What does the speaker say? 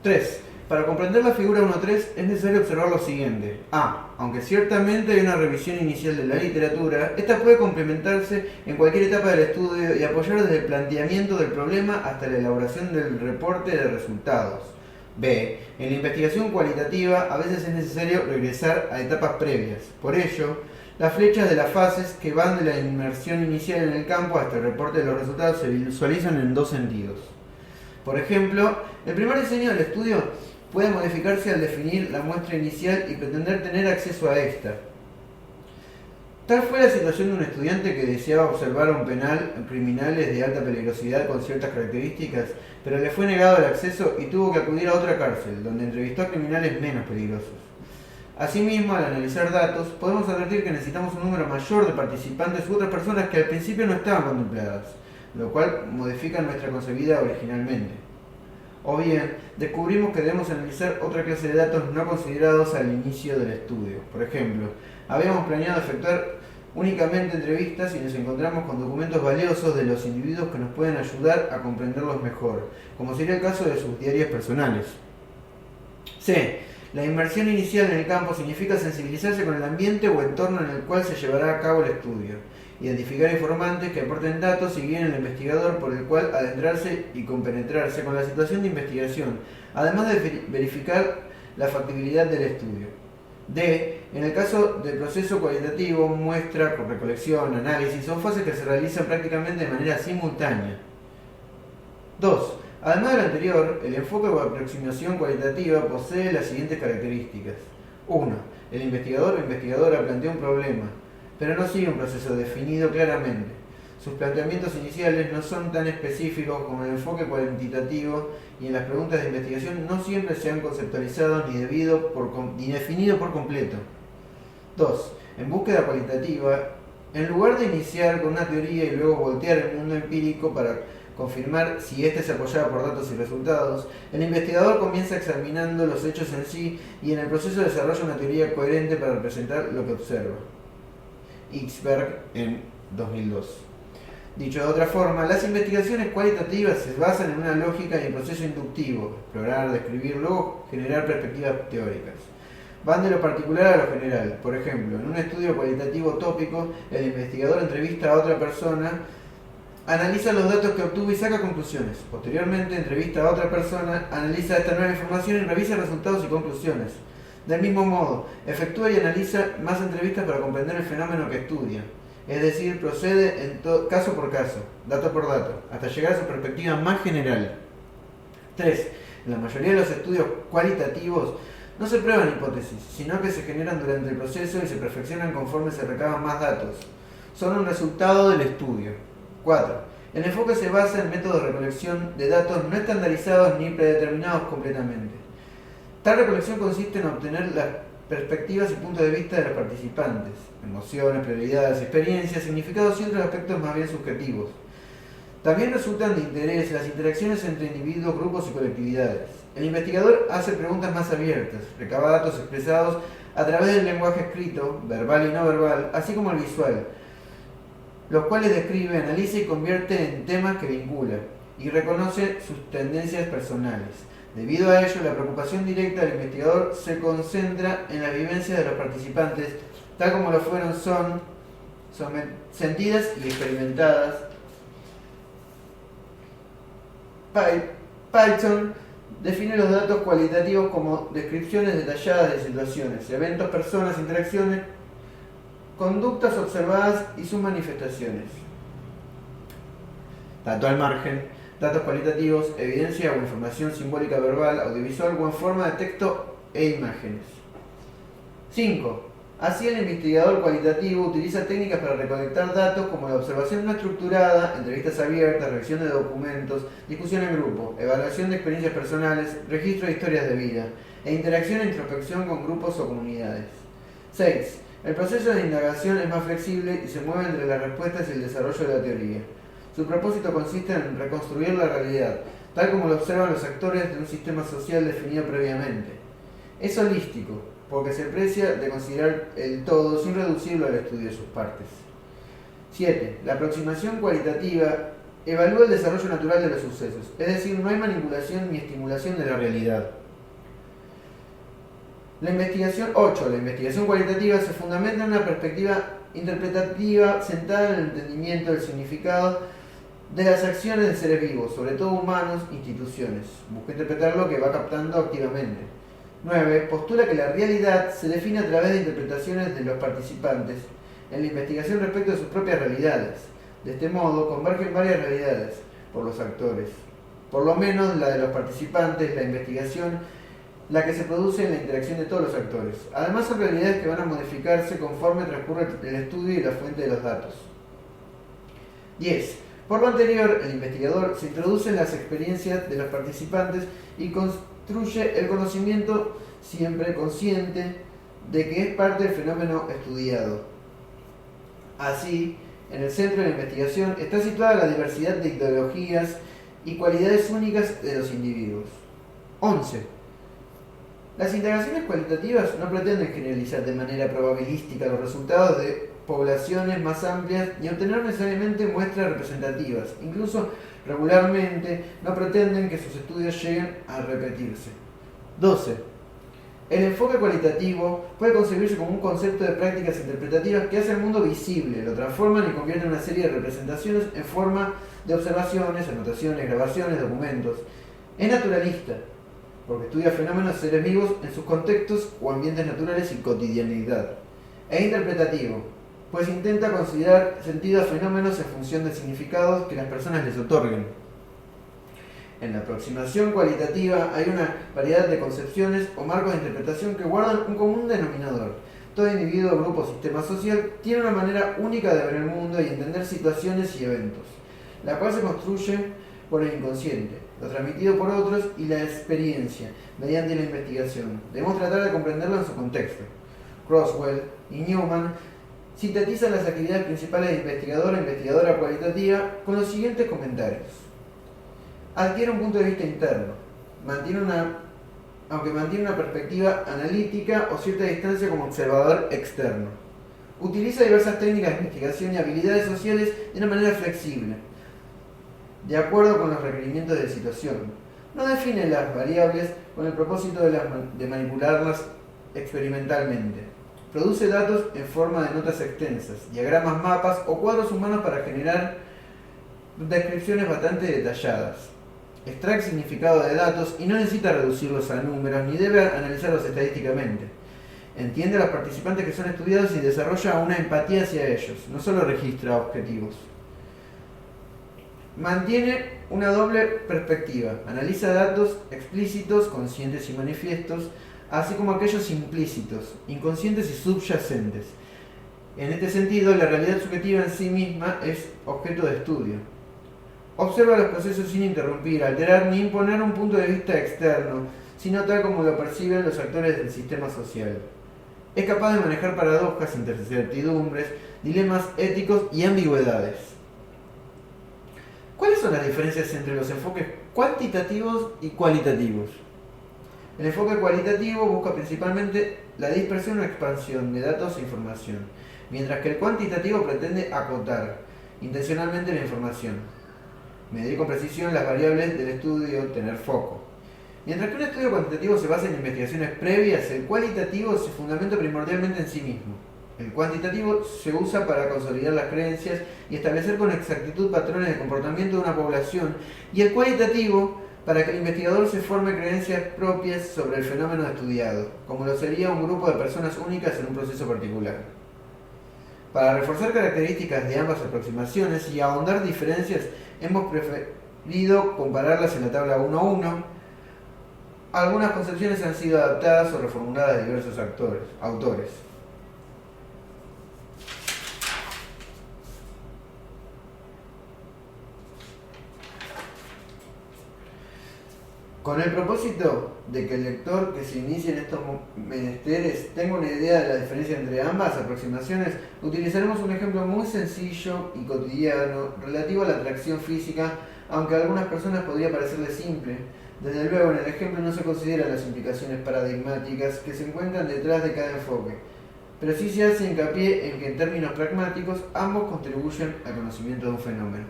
3. Para comprender la figura 1.3 es necesario observar lo siguiente. A. Aunque ciertamente hay una revisión inicial de la literatura, esta puede complementarse en cualquier etapa del estudio y apoyar desde el planteamiento del problema hasta la elaboración del reporte de resultados. B. En la investigación cualitativa a veces es necesario regresar a etapas previas. Por ello, las flechas de las fases que van de la inmersión inicial en el campo hasta el reporte de los resultados se visualizan en dos sentidos. Por ejemplo, el primer diseño del estudio puede modificarse al definir la muestra inicial y pretender tener acceso a esta. Tal fue la situación de un estudiante que deseaba observar un penal criminales de alta peligrosidad con ciertas características, pero le fue negado el acceso y tuvo que acudir a otra cárcel, donde entrevistó a criminales menos peligrosos. Asimismo, al analizar datos, podemos advertir que necesitamos un número mayor de participantes u otras personas que al principio no estaban contempladas, lo cual modifica nuestra concebida originalmente. O bien, descubrimos que debemos analizar otra clase de datos no considerados al inicio del estudio. Por ejemplo, habíamos planeado efectuar únicamente entrevistas y nos encontramos con documentos valiosos de los individuos que nos pueden ayudar a comprenderlos mejor, como sería el caso de sus diarios personales. C. La inmersión inicial en el campo significa sensibilizarse con el ambiente o entorno en el cual se llevará a cabo el estudio, identificar informantes que aporten datos y guíen al investigador por el cual adentrarse y compenetrarse con la situación de investigación, además de verificar la factibilidad del estudio. D. En el caso del proceso cualitativo, muestra, recolección, análisis, son fases que se realizan prácticamente de manera simultánea. 2. Además de lo anterior, el enfoque o aproximación cualitativa posee las siguientes características. 1. El investigador o investigadora plantea un problema, pero no sigue un proceso definido claramente. Sus planteamientos iniciales no son tan específicos como el enfoque cuantitativo y en las preguntas de investigación no siempre se han conceptualizado ni definido por completo. 2. En búsqueda cualitativa, en lugar de iniciar con una teoría y luego voltear el mundo empírico para confirmar si éste se apoyaba por datos y resultados, el investigador comienza examinando los hechos en sí y en el proceso desarrolla una teoría coherente para representar lo que observa. Itzberg en 2002. Dicho de otra forma, las investigaciones cualitativas se basan en una lógica y en proceso inductivo, explorar, describir, luego generar perspectivas teóricas. Van de lo particular a lo general. Por ejemplo, en un estudio cualitativo tópico, el investigador entrevista a otra persona, analiza los datos que obtuvo y saca conclusiones. Posteriormente, entrevista a otra persona, analiza esta nueva información y revisa resultados y conclusiones. Del mismo modo, efectúa y analiza más entrevistas para comprender el fenómeno que estudia. Es decir, procede caso por caso, dato por dato, hasta llegar a su perspectiva más general. 3. En la mayoría de los estudios cualitativos no se prueban hipótesis, sino que se generan durante el proceso y se perfeccionan conforme se recaban más datos. Son un resultado del estudio. 4. El enfoque se basa en métodos de recolección de datos no estandarizados ni predeterminados completamente. Tal recolección consiste en obtener las perspectivas y puntos de vista de los participantes, emociones, prioridades, experiencias, significados y otros aspectos más bien subjetivos. También resultan de interés las interacciones entre individuos, grupos y colectividades. El investigador hace preguntas más abiertas, recaba datos expresados a través del lenguaje escrito, verbal y no verbal, así como el visual, los cuales describe, analiza y convierte en temas que vincula y reconoce sus tendencias personales. Debido a ello, la preocupación directa del investigador se concentra en las vivencias de los participantes, tal como lo fueron son sentidas y experimentadas. Python define los datos cualitativos como descripciones detalladas de situaciones, eventos, personas, interacciones, conductas observadas y sus manifestaciones. Dato al margen. Datos cualitativos, evidencia o información simbólica verbal, audiovisual o en forma de texto e imágenes. 5. Así el investigador cualitativo utiliza técnicas para recolectar datos como la observación no estructurada, entrevistas abiertas, revisión de documentos, discusión en grupo, evaluación de experiencias personales, registro de historias de vida e interacción e introspección con grupos o comunidades. 6. El proceso de indagación es más flexible y se mueve entre las respuestas y el desarrollo de la teoría. Su propósito consiste en reconstruir la realidad, tal como lo observan los actores de un sistema social definido previamente. Es holístico, porque se aprecia de considerar el todo sin reducirlo al estudio de sus partes. 7. La aproximación cualitativa evalúa el desarrollo natural de los sucesos, es decir, no hay manipulación ni estimulación de la realidad. La investigación 8. La investigación cualitativa se fundamenta en una perspectiva interpretativa centrada en el entendimiento del significado de las acciones de seres vivos, sobre todo humanos, instituciones. Busca interpretar lo que va captando activamente. 9. Postula que la realidad se define a través de interpretaciones de los participantes en la investigación respecto de sus propias realidades. De este modo, convergen varias realidades por los actores, por lo menos la de los participantes, la investigación, la que se produce en la interacción de todos los actores. Además, son realidades que van a modificarse conforme transcurre el estudio y la fuente de los datos. 10. Por lo anterior, el investigador se introduce en las experiencias de los participantes y construye el conocimiento siempre consciente de que es parte del fenómeno estudiado. Así, en el centro de la investigación está situada la diversidad de ideologías y cualidades únicas de los individuos. 11. Las indagaciones cualitativas no pretenden generalizar de manera probabilística los resultados de poblaciones más amplias ni obtener necesariamente muestras representativas. Incluso regularmente no pretenden que sus estudios lleguen a repetirse. 12. El enfoque cualitativo puede concebirse como un concepto de prácticas interpretativas que hace el mundo visible, lo transforman y convierten en una serie de representaciones en forma de observaciones, anotaciones, grabaciones, documentos. Es naturalista, porque estudia fenómenos de seres vivos en sus contextos o ambientes naturales y cotidianidad. Es interpretativo, pues intenta considerar sentido a fenómenos en función de significados que las personas les otorguen. En la aproximación cualitativa hay una variedad de concepciones o marcos de interpretación que guardan un común denominador. Todo individuo, grupo o sistema social tiene una manera única de ver el mundo y entender situaciones y eventos, la cual se construye por el inconsciente, lo transmitido por otros y la experiencia, mediante la investigación. Debemos tratar de comprenderlo en su contexto. Crosswell y Newman sintetizan las actividades principales de investigador e investigadora cualitativa con los siguientes comentarios. Adquiere un punto de vista interno, aunque mantiene una perspectiva analítica o cierta distancia como observador externo. Utiliza diversas técnicas de investigación y habilidades sociales de una manera flexible, de acuerdo con los requerimientos de la situación. No define las variables con el propósito de manipularlas experimentalmente. Produce datos en forma de notas extensas, diagramas, mapas o cuadros humanos para generar descripciones bastante detalladas. Extrae el significado de datos y no necesita reducirlos a números ni debe analizarlos estadísticamente. Entiende a los participantes que son estudiados y desarrolla una empatía hacia ellos, no solo registra objetivos. Mantiene una doble perspectiva, analiza datos explícitos, conscientes y manifiestos, así como aquellos implícitos, inconscientes y subyacentes. En este sentido, la realidad subjetiva en sí misma es objeto de estudio. Observa los procesos sin interrumpir, alterar ni imponer un punto de vista externo, sino tal como lo perciben los actores del sistema social. Es capaz de manejar paradojas, incertidumbres, dilemas éticos y ambigüedades. ¿Cuáles son las diferencias entre los enfoques cuantitativos y cualitativos? El enfoque cualitativo busca principalmente la dispersión o expansión de datos e información, mientras que el cuantitativo pretende acotar intencionalmente la información, medir con precisión las variables del estudio, tener foco. Mientras que un estudio cuantitativo se basa en investigaciones previas, el cualitativo se fundamenta primordialmente en sí mismo. El cuantitativo se usa para consolidar las creencias y establecer con exactitud patrones de comportamiento de una población, y el cualitativo para que el investigador se forme creencias propias sobre el fenómeno estudiado, como lo sería un grupo de personas únicas en un proceso particular. Para reforzar características de ambas aproximaciones y ahondar diferencias, hemos preferido compararlas en la tabla 1.1. Algunas concepciones han sido adaptadas o reformuladas de diversos autores. Con el propósito de que el lector que se inicie en estos menesteres tenga una idea de la diferencia entre ambas aproximaciones, utilizaremos un ejemplo muy sencillo y cotidiano relativo a la atracción física, aunque a algunas personas podría parecerle simple. Desde luego, en el ejemplo no se consideran las implicaciones paradigmáticas que se encuentran detrás de cada enfoque, pero sí se hace hincapié en que en términos pragmáticos ambos contribuyen al conocimiento de un fenómeno.